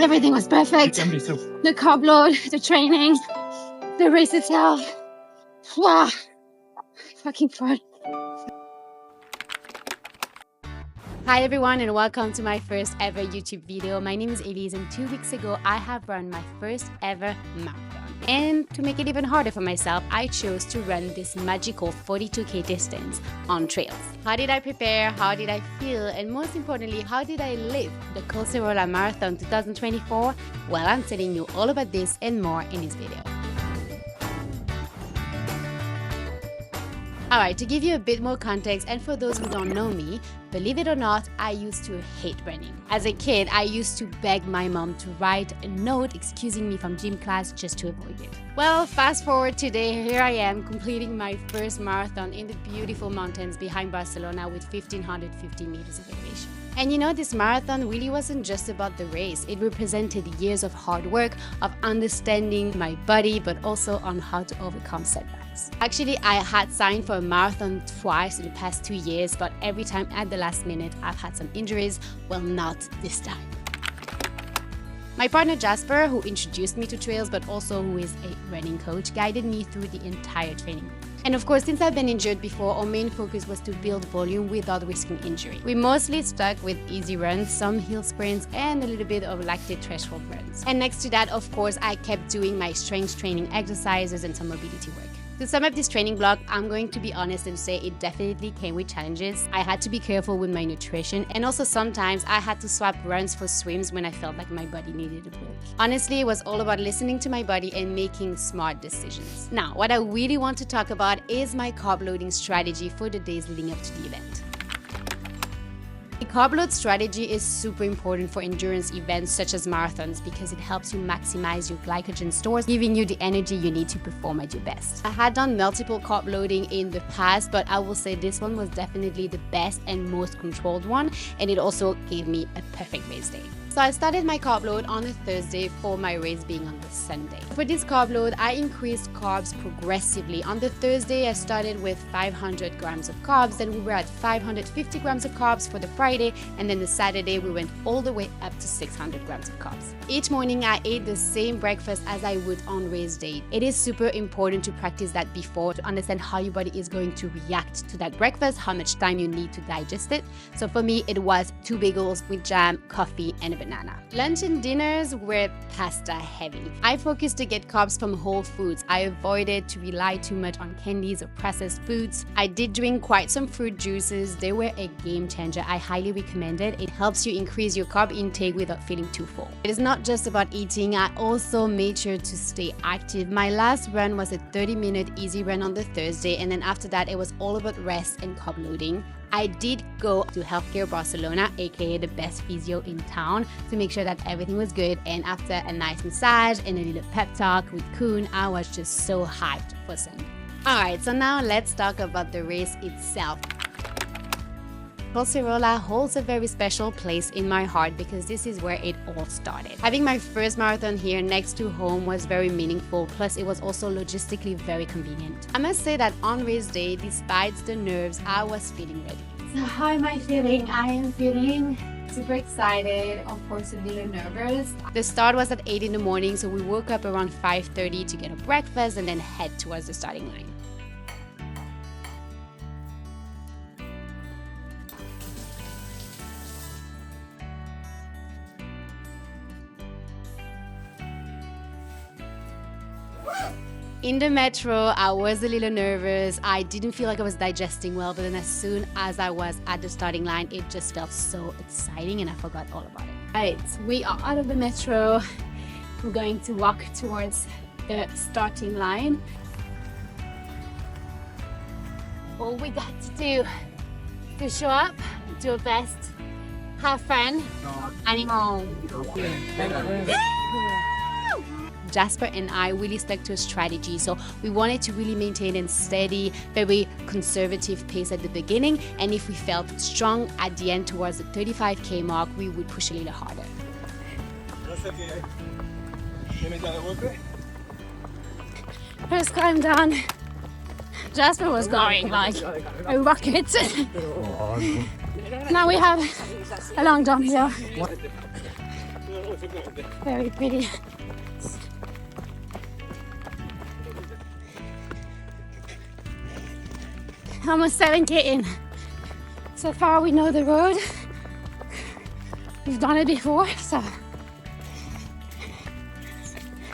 Everything was perfect. The carb load, the training, the race itself. Wow. Fucking fun. Hi everyone and welcome to my first ever YouTube video. My name is Elise and 2 weeks ago I have run my first ever marathon. And to make it even harder for myself, I chose to run this magical 42k distance on trails. How did I prepare? How did I feel? And most importantly, how did I live the Collserola Marathon 2024? Well, I'm telling you all about this and more in this video. Alright, to give you a bit more context, and for those who don't know me, believe it or not, I used to hate running. As a kid, I used to beg my mom to write a note excusing me from gym class just to avoid it. Well, fast forward today, here I am completing my first marathon in the beautiful mountains behind Barcelona with 1550 meters of elevation. And you know, this marathon really wasn't just about the race. It represented years of hard work, of understanding my body, but also on how to overcome setbacks. Actually, I had signed for a marathon twice in the past 2 years, but every time at the last minute, I've had some injuries. Well, not this time. My partner Jasper, who introduced me to trails, but also who is a running coach, guided me through the entire training. And of course, since I've been injured before, our main focus was to build volume without risking injury. We mostly stuck with easy runs, some hill sprints, and a little bit of lactate threshold runs. And next to that, of course, I kept doing my strength training exercises and some mobility work. To sum up this training block, I'm going to be honest and say it definitely came with challenges. I had to be careful with my nutrition, and also sometimes I had to swap runs for swims when I felt like my body needed a break. Honestly, it was all about listening to my body and making smart decisions. Now, what I really want to talk about is my carb loading strategy for the days leading up to the event. The carb load strategy is super important for endurance events such as marathons because it helps you maximize your glycogen stores, giving you the energy you need to perform at your best. I had done multiple carb loading in the past, but I will say this one was definitely the best and most controlled one, and it also gave me a perfect race day. So I started my carb load on a Thursday for my race being on the Sunday. For this carb load, I increased carbs progressively. On the Thursday, I started with 500 grams of carbs, then we were at 550 grams of carbs for the Friday, and then the Saturday, we went all the way up to 600 grams of carbs. Each morning, I ate the same breakfast as I would on race day. It is super important to practice that before to understand how your body is going to react to that breakfast, how much time you need to digest it. So for me, it was 2 bagels with jam, coffee, and a banana. Lunch and dinners were pasta heavy. I focused to get carbs from whole foods. I avoided to rely too much on candies or processed foods. I did drink quite some fruit juices. They were a game changer. I highly recommend it. It helps you increase your carb intake without feeling too full. It is not just about eating. I also made sure to stay active. My last run was a 30-minute easy run on the Thursday, and then after that it was all about rest and carb loading. I did go to Healthcare Barcelona, aka the best physio in town, to make sure that everything was good. And after a nice massage and a little pep talk with Koen, I was just so hyped for Sunday. Alright, so now let's talk about the race itself. Collserola holds a very special place in my heart because this is where it all started. Having my first marathon here next to home was very meaningful, plus it was also logistically very convenient. I must say that on race day, despite the nerves, I was feeling ready. So how am I feeling? I am feeling super excited, of course a little nervous. The start was at 8 in the morning, so we woke up around 5:30 to get a breakfast and then head towards the starting line. In the metro, I was a little nervous. I didn't feel like I was digesting well, but then as soon as I was at the starting line, it just felt so exciting and I forgot all about it. Alright, we are out of the metro. We're going to walk towards the starting line. All we got to do to show up, do our best, have fun, animal. Jasper and I really stuck to a strategy, so we wanted to really maintain a steady, very conservative pace at the beginning, and if we felt strong at the end towards the 35k mark, we would push a little harder. First climb done. Jasper was going like a rocket. Now we have a long downhill. Very pretty. Almost 7K in. So far we know the road. We've done it before, so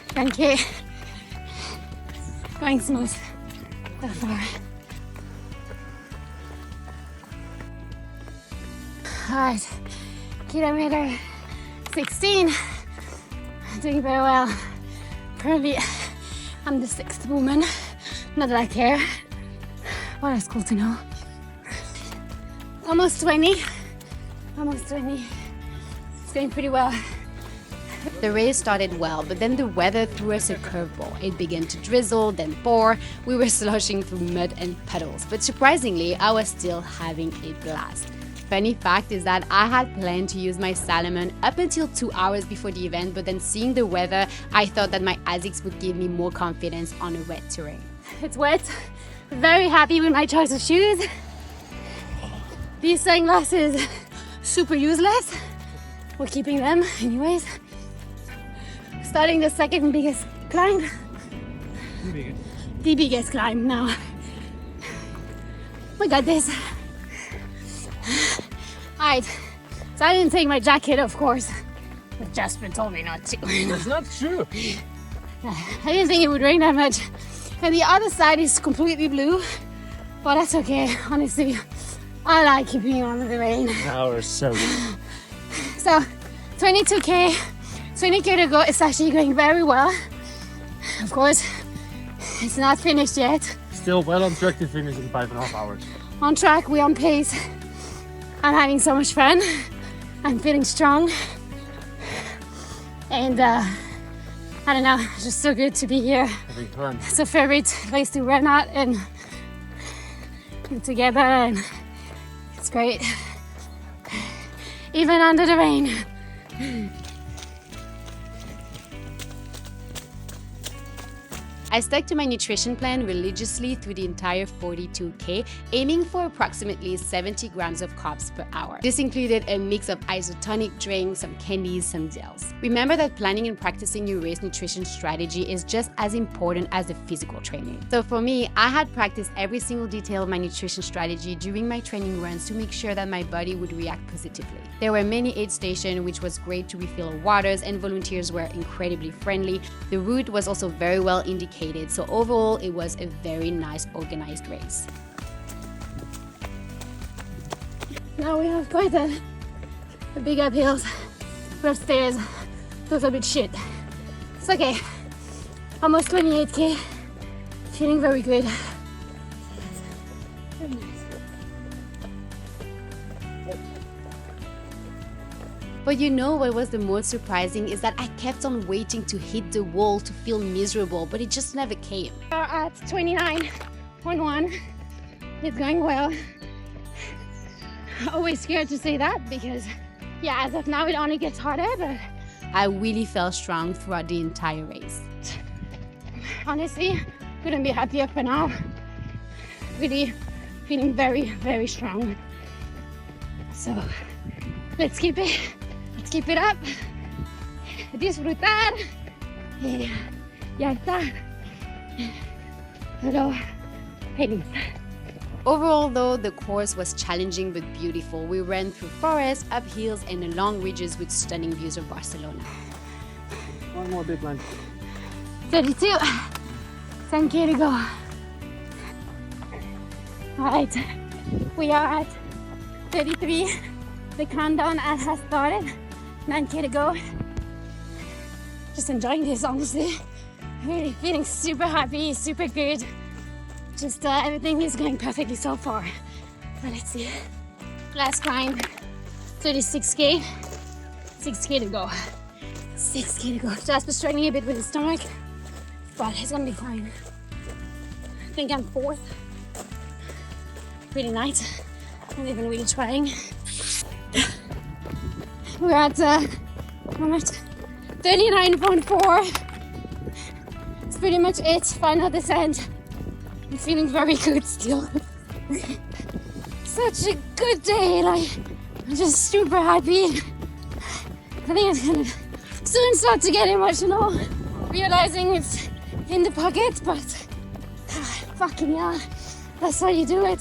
10K. Going smooth so far. Alright, kilometer 16. Doing very well. Currently, I'm the 6th woman. Not that I care. Well, that's cool to know. Almost 20. Almost 20. It's going pretty well. The race started well, but then the weather threw us a curveball. It began to drizzle, then pour. We were sloshing through mud and puddles, but surprisingly, I was still having a blast. Funny fact is that I had planned to use my Salomon up until 2 hours before the event, but then seeing the weather, I thought that my Asics would give me more confidence on a wet terrain. It's wet. Very happy with my choice of shoes. These sunglasses, super useless. We're keeping them anyways. Starting the second biggest climb. The biggest climb now. We got this. Alright, so I didn't take my jacket, of course, but Jasper told me not to. That's not true. I didn't think it would rain that much. And the other side is completely blue, but that's okay, honestly. I like keeping on with the rain. Now we're so good. So, 22K, 20K to go. It's actually going very well. Of course, it's not finished yet. Still well on track to finish in 5.5 hours. On track, we're on pace. I'm having so much fun. I'm feeling strong. And I don't know, it's just so good to be here. Having fun. It's a favorite place to run at and be together, and it's great. Even under the rain. I stuck to my nutrition plan religiously through the entire 42K, aiming for approximately 70 grams of carbs per hour. This included a mix of isotonic drinks, some candies, some gels. Remember that planning and practicing your race nutrition strategy is just as important as the physical training. So for me, I had practiced every single detail of my nutrition strategy during my training runs to make sure that my body would react positively. There were many aid stations, which was great to refill our waters, and volunteers were incredibly friendly. The route was also very well indicated. So overall, it was a very nice organized race. Now we have quite a big uphills. We're upstairs. Those are a bit shit. It's okay. Almost 28K. Feeling very good. Very nice. But you know what was the most surprising is that I kept on waiting to hit the wall to feel miserable, but it just never came. We are at 29.1. It's going well. Always scared to say that because, yeah, as of now it only gets harder, but I really felt strong throughout the entire race. Honestly, couldn't be happier for now. Really feeling very, very strong. So, let's keep it. Let's keep it up. Disfrutar. Ya está. Pero feliz. Overall though, the course was challenging but beautiful. We ran through forests, up hills and along ridges with stunning views of Barcelona. One more big one. 32. 10K to go. Alright, we are at 33. The countdown has started. 9K to go. Just enjoying this, honestly. Really feeling super happy, super good. Just everything is going perfectly so far. So let's see. Last climb, 36K. 6K to go. 6K to go. Just struggling a bit with the stomach, but it's gonna be fine. I think I'm 4th. Pretty nice. I'm even really trying. We're at how much? 39.4. It's pretty much it. Final descent. I'm feeling very good still. Such a good day. Like, I'm just super happy. I think it's gonna soon start to get emotional, realizing it's in the pocket, but fucking yeah, that's how you do it.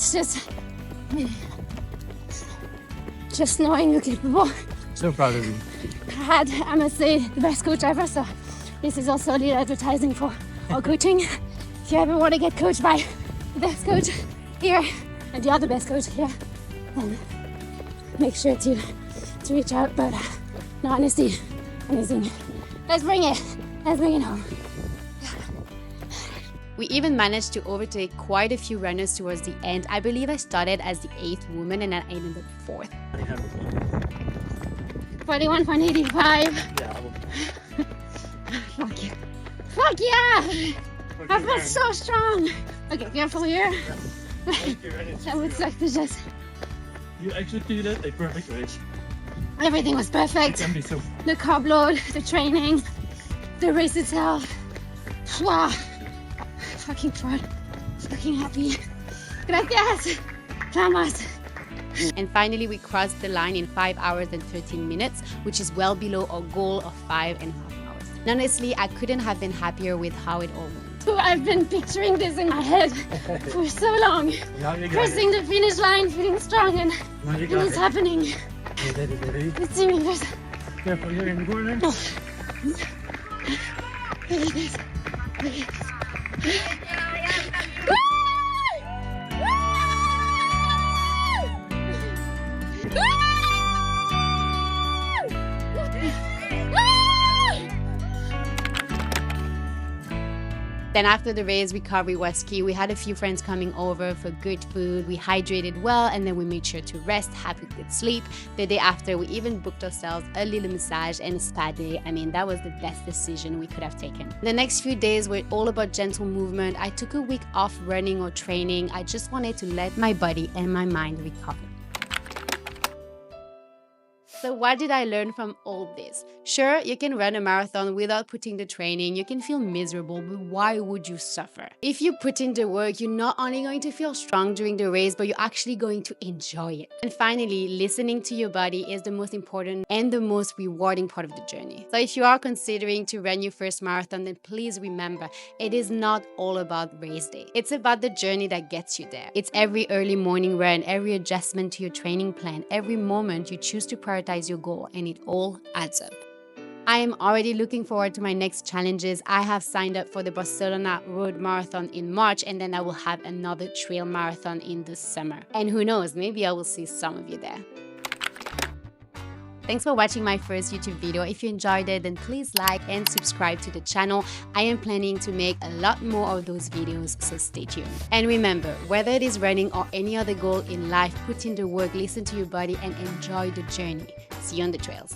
Just knowing you're capable. So proud of you. I must say, the best coach ever, so this is also lead advertising for all coaching. If you ever want to get coached by the best coach here and the other best coach here, then make sure to reach out. But no, honestly, amazing. Let's bring it home. We even managed to overtake quite a few runners towards the end. I believe I started as the 8th woman and I ended up 4th. 41.85. Yeah. Fuck yeah. Fuck yeah! I feel so strong. Okay, careful here. That would suck to just... You executed a perfect race. Everything was perfect. Can be so. The carb load, the training, the race itself. Wow. Fucking proud. Fucking happy. Gracias. Vamos. And finally, we crossed the line in 5 hours and 13 minutes, which is well below our goal of 5.5 hours. And honestly, I couldn't have been happier with how it all went. So I've been picturing this in my head for so long. Crossing the finish line, feeling strong, and it's happening. Let's see me first. Careful, you're in the corner. Look at this. Look at this. Then after the race, recovery was key. We had a few friends coming over for good food. We hydrated well, and then we made sure to rest, have a good sleep. The day after, we even booked ourselves a little massage and a spa day. I mean, that was the best decision we could have taken. The next few days were all about gentle movement. I took a week off running or training. I just wanted to let my body and my mind recover. So what did I learn from all this? Sure, you can run a marathon without putting the training, you can feel miserable, but why would you suffer? If you put in the work, you're not only going to feel strong during the race, but you're actually going to enjoy it. And finally, listening to your body is the most important and the most rewarding part of the journey. So if you are considering to run your first marathon, then please remember, it is not all about race day. It's about the journey that gets you there. It's every early morning run, every adjustment to your training plan, every moment you choose to prioritize your goal, and it all adds up. I am already looking forward to my next challenges. I have signed up for the Barcelona Road Marathon in March, and then I will have another trail marathon in the summer. And who knows, maybe I will see some of you there. Thanks for watching my first YouTube video. If you enjoyed it, then please like and subscribe to the channel. I am planning to make a lot more of those videos, so stay tuned. And remember, whether it is running or any other goal in life, put in the work, listen to your body, and enjoy the journey. See you on the trails.